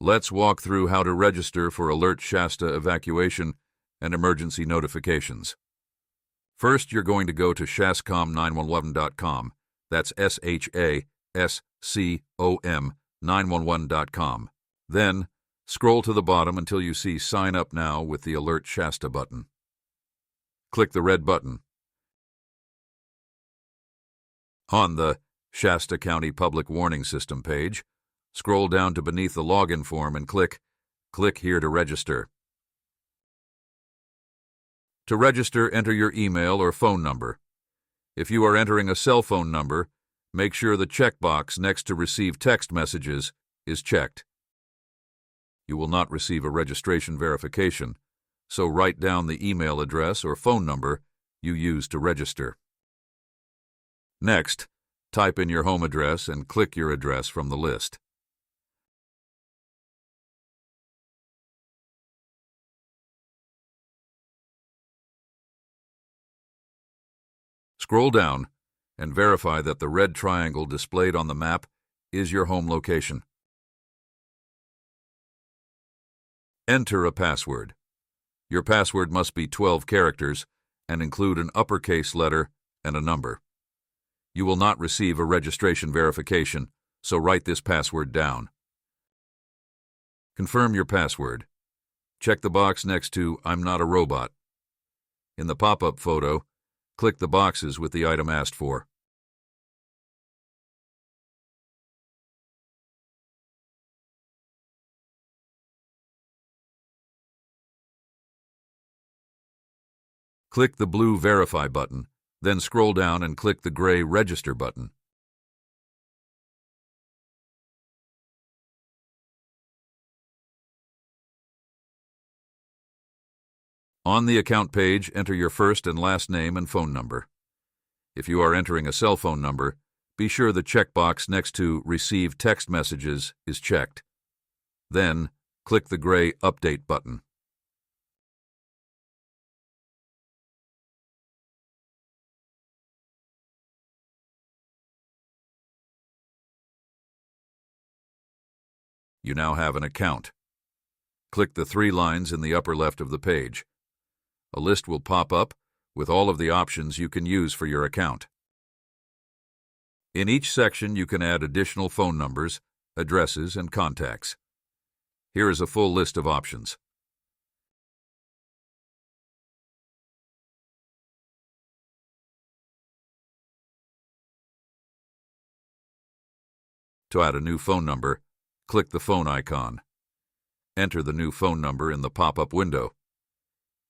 Let's walk through how to register for AlertShasta evacuation and emergency notifications. First, you're going to go to shascom911.com. That's SHASCOM 911.com. Then, scroll to the bottom until you see Sign Up Now with the AlertShasta button. Click the red button. On the Shasta County Public Warning System page, scroll down to beneath the login form and click here to register. To register, enter your email or phone number. If you are entering a cell phone number, make sure the checkbox next to Receive Text Messages is checked. You will not receive a registration verification, so write down the email address or phone number you used to register. Next, type in your home address and click your address from the list. Scroll down and verify that the red triangle displayed on the map is your home location. Enter a password. Your password must be 12 characters and include an uppercase letter and a number. You will not receive a registration verification, so write this password down. Confirm your password. Check the box next to I'm not a robot. In the pop-up photo, click the boxes with the item asked for. Click the blue Verify button, then scroll down and click the gray Register button. On the account page, enter your first and last name and phone number. If you are entering a cell phone number, be sure the checkbox next to Receive Text Messages is checked. Then, click the gray Update button. You now have an account. Click the 3 lines in the upper left of the page. A list will pop up with all of the options you can use for your account. In each section, you can add additional phone numbers, addresses, and contacts. Here is a full list of options. To add a new phone number, click the phone icon. Enter the new phone number in the pop-up window.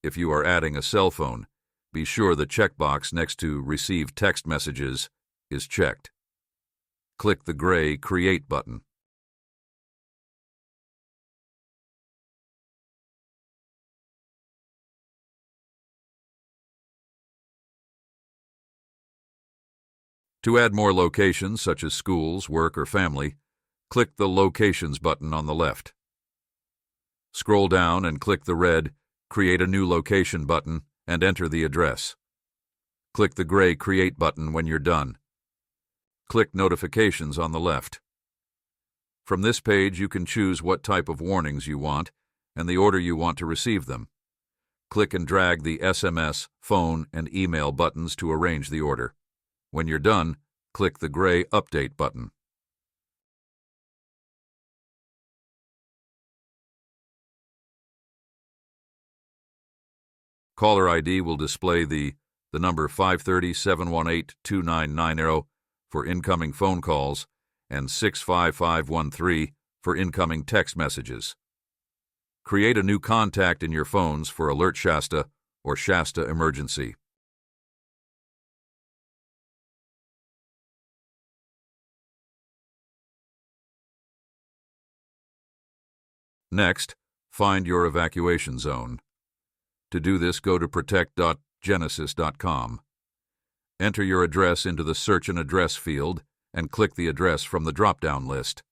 If you are adding a cell phone, be sure the checkbox next to Receive Text Messages is checked. Click the gray Create button. To add more locations such as schools, work, or family, click the Locations button on the left. Scroll down and click the red Create a New Location button and enter the address. Click the gray Create button when you're done. Click Notifications on the left. From this page, you can choose what type of warnings you want and the order you want to receive them. Click and drag the SMS, phone, and email buttons to arrange the order. When you're done, click the gray Update button. Caller ID will display the number 530-718-2990 for incoming phone calls and 65513 for incoming text messages. Create a new contact in your phones for AlertShasta or Shasta Emergency. Next, find your evacuation zone. To do this, go to protect.genesis.com. Enter your address into the Search an Address field and click the address from the drop-down list.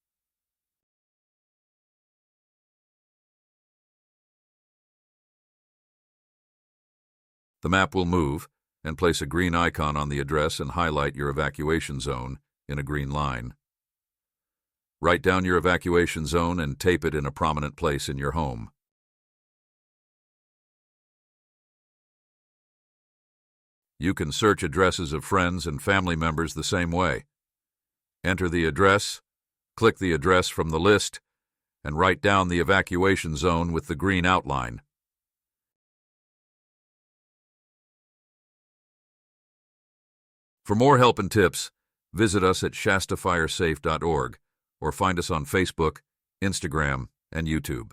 The map will move and place a green icon on the address and highlight your evacuation zone in a green line. Write down your evacuation zone and tape it in a prominent place in your home. You can search addresses of friends and family members the same way. Enter the address, click the address from the list, and write down the evacuation zone with the green outline. For more help and tips, visit us at shastafiresafe.org or find us on Facebook, Instagram, and YouTube.